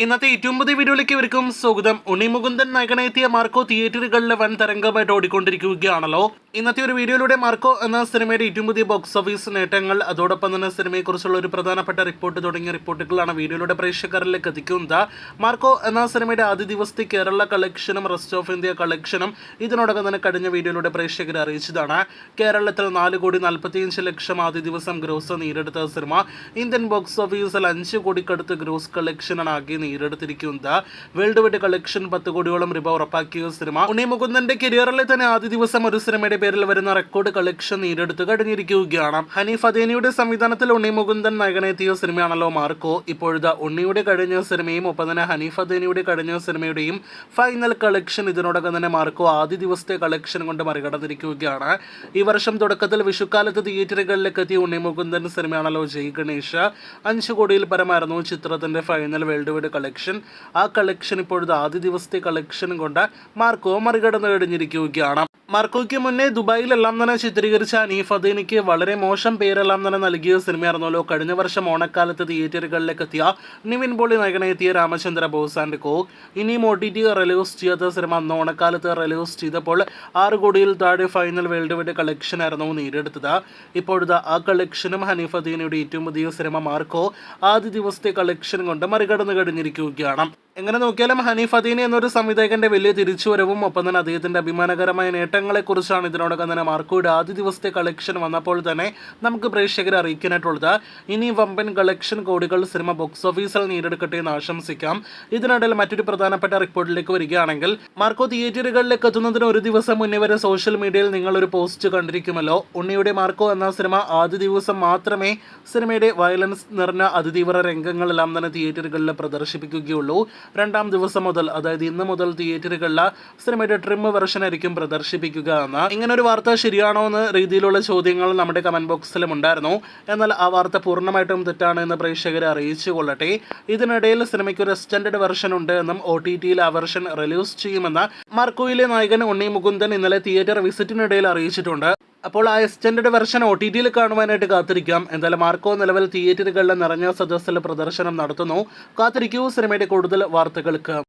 ഇന്നത്തെ ഏറ്റവും പുതിയ വീഡിയോയിലേക്ക് ഇവർക്കും സ്വാഗതം. ഉണ്ണി മുകുന്ദൻ നായകനെത്തിയ മാർക്കോ തിയേറ്ററുകളിലെ വൻ തരംഗമായിട്ട് ഓടിക്കൊണ്ടിരിക്കുകയാണല്ലോ. ഇന്നത്തെ ഒരു വീഡിയോയിലൂടെ മാർക്കോ എന്ന സിനിമയുടെ ഏറ്റവും പുതിയ ബോക്സ് ഓഫീസ് നേട്ടങ്ങൾ, അതോടൊപ്പം തന്നെ സിനിമയെക്കുറിച്ചുള്ള ഒരു പ്രധാനപ്പെട്ട റിപ്പോർട്ട് തുടങ്ങിയ റിപ്പോർട്ടുകളാണ് വീഡിയോയിലൂടെ പ്രേക്ഷകരിലേക്ക് എത്തിക്കുന്നത്. മാർക്കോ എന്ന സിനിമയുടെ ആദ്യ ദിവസത്തെ കേരള കളക്ഷനും റെസ്റ്റ് ഓഫ് ഇന്ത്യ കളക്ഷനും ഇതിനോടകം തന്നെ കഴിഞ്ഞ വീഡിയോയിലൂടെ പ്രേക്ഷകരെ അറിയിച്ചതാണ്. കേരളത്തിൽ 4,45,00,000 ആദ്യ ദിവസം ഗ്രോസ് നേടിയെടുത്ത സിനിമ ഇന്ത്യൻ ബോക്സ് ഓഫീസിൽ 5 കോടിക്കടുത്ത് ഗ്രോസ് കളക്ഷനാണ് ആകെ നേടിയെടുത്തിരിക്കുന്നത്. വേൾഡ് വൈഡ് കളക്ഷൻ 10 കോടിയോളം രൂപ ഉറപ്പാക്കിയ സിനിമ ഉണ്ണി മുകുന്ദന്റെ കരിയറിലെ തന്നെ ആദ്യ ദിവസം ഒരു സിനിമയുടെ പേരിൽ വരുന്ന റെക്കോർഡ് കളക്ഷൻ നേടിയെടുത്ത് കഴിഞ്ഞിരിക്കുകയാണ്. ഹനീഫ് അദേനിയുടെ സംവിധാനത്തിൽ ഉണ്ണി മുകുന്ദൻ നായകനെത്തിയ സിനിമയാണല്ലോ മാർക്കോ. ഇപ്പോഴത്തെ ഉണ്ണിയുടെ കഴിഞ്ഞ സിനിമയും ഒപ്പം തന്നെ ഹനീഫ് അദേനിയുടെ കഴിഞ്ഞ സിനിമയുടെയും ഫൈനൽ കളക്ഷൻ ഇതിനോടകം തന്നെ മാർക്കോ ആദ്യ ദിവസത്തെ കളക്ഷൻ കൊണ്ട് മറികടന്നിരിക്കുകയാണ്. ഈ വർഷം തുടക്കത്തിൽ വിഷുക്കാലത്ത് തിയേറ്ററുകളിലേക്ക് എത്തിയ ഉണ്ണി മുകുന്ദൻ സിനിമയാണല്ലോ ജയ് ഗണേഷ്. 5 കോടിയിൽ പരമായിരുന്നു ചിത്രത്തിന്റെ ഫൈനൽ വേൾഡ് വൈഡ് കളക്ഷൻ. ആ കളക്ഷൻ ഇപ്പോഴത്തെ ആദ്യ ദിവസത്തെ കളക്ഷൻ കൊണ്ട് മാർക്കോ മറികടന്നു കഴിഞ്ഞിരിക്കുകയാണ്. മാർക്കോയ്ക്ക് മുന്നേ ദുബായിലെല്ലാം തന്നെ ചിത്രീകരിച്ച ഹനീഫ് അദേനിക്ക് വളരെ മോശം പേരെല്ലാം തന്നെ നൽകിയ സിനിമയായിരുന്നല്ലോ കഴിഞ്ഞ വർഷം ഓണക്കാലത്ത് തിയേറ്ററുകളിലേക്ക് എത്തിയ നിവിൻ പോളി നായകനെത്തിയ രാമചന്ദ്ര ബോസ് ആൻഡ് കോ. ഇനിയും OTT റിലീസ് ചെയ്യാത്ത സിനിമ അന്ന് ഓണക്കാലത്ത് റിലീസ് ചെയ്തപ്പോൾ 6 കോടിയിൽ താഴെ ഫൈനൽ വേൾഡ് വൈഡ് കളക്ഷൻ ആയിരുന്നു നേടിയെടുത്തത്. ഇപ്പോഴത്തെ ആ കളക്ഷനും ഹനീഫ് അദേനിയുടെ ഏറ്റവും പുതിയ സിനിമ മാർക്കോ ആദ്യ ദിവസത്തെ കളക്ഷൻ കൊണ്ട് മറികടന്നു കഴിഞ്ഞിരിക്കുകയാണ്. എങ്ങനെ നോക്കിയാലും ഹനീഫ് അദേനി എന്നൊരു സംവിധായകന്റെ വലിയ തിരിച്ചുവരവും ഒപ്പം തന്നെ അദ്ദേഹത്തിന്റെ അഭിമാനകരമായ നേട്ടങ്ങളെക്കുറിച്ചാണ് ഇതിനോടകം തന്നെ മാർക്കോയുടെ ആദ്യ ദിവസത്തെ കളക്ഷൻ വന്നപ്പോൾ തന്നെ നമുക്ക് പ്രേക്ഷകരെ അറിയിക്കാനായിട്ടുള്ളത്. ഇനി വമ്പൻ കളക്ഷൻ കോടികൾ സിനിമ ബോക്സ് ഓഫീസിൽ നേടിയെടുക്കട്ടെ എന്ന് ആശംസിക്കാം. ഇതിനിടയിൽ മറ്റൊരു പ്രധാനപ്പെട്ട റിപ്പോർട്ടിലേക്ക് വരികയാണെങ്കിൽ മാർക്കോ തിയേറ്ററുകളിലേക്ക് എത്തുന്നതിന് ഒരു ദിവസം മുന്നേ വരെ സോഷ്യൽ മീഡിയയിൽ നിങ്ങളൊരു പോസ്റ്റ് കണ്ടിരിക്കുമല്ലോ. ഉണ്ണിയുടെ മാർക്കോ എന്ന സിനിമ ആദ്യ ദിവസം മാത്രമേ സിനിമയുടെ വയലൻസ് നിറഞ്ഞ അതിതീവ്ര രംഗങ്ങളെല്ലാം തന്നെ തിയേറ്ററുകളിൽ പ്രദർശിപ്പിക്കുകയുള്ളൂ. 2ാം ദിവസം മുതൽ, അതായത് ഇന്ന് മുതൽ തിയേറ്ററുകളിൽ സിനിമയുടെ ട്രിം വെർഷൻ ആയിരിക്കും പ്രദർശിപ്പിക്കുക എന്ന്. ഇങ്ങനെ ഒരു വാർത്ത ശരിയാണോ എന്ന രീതിയിലുള്ള ചോദ്യങ്ങൾ നമ്മുടെ കമന്റ് ബോക്സിലും ഉണ്ടായിരുന്നു. എന്നാൽ ആ വാർത്ത പൂർണ്ണമായിട്ടും തെറ്റാണ് എന്ന് പ്രേക്ഷകരെ അറിയിച്ചു കൊള്ളട്ടെ. ഇതിനിടയിൽ സിനിമയ്ക്ക് ഒരു എക്സ്റ്റൻഡ് വെർഷൻ ഉണ്ട് എന്നും OTTയിൽ ആ വെർഷൻ റിലീസ് ചെയ്യുമെന്ന് മാർക്കോയിലെ നായകൻ ഉണ്ണി മുകുന്ദൻ ഇന്നലെ തിയേറ്റർ വിസിറ്റിനിടയിൽ അറിയിച്ചിട്ടുണ്ട്. അപ്പോൾ ആ എക്സ്റ്റൻഡ് വെർഷൻ OTTയിൽ കാണുവാനായിട്ട് കാത്തിരിക്കാം. എന്തായാലും മാർക്കോ നിലവിൽ തിയേറ്ററുകളിലെ നിറഞ്ഞ സദസ്സിൽ പ്രദർശനം നടത്തുന്നു. കാത്തിരിക്കൂ സിനിമയുടെ കൂടുതൽ വാർത്തകൾക്ക്.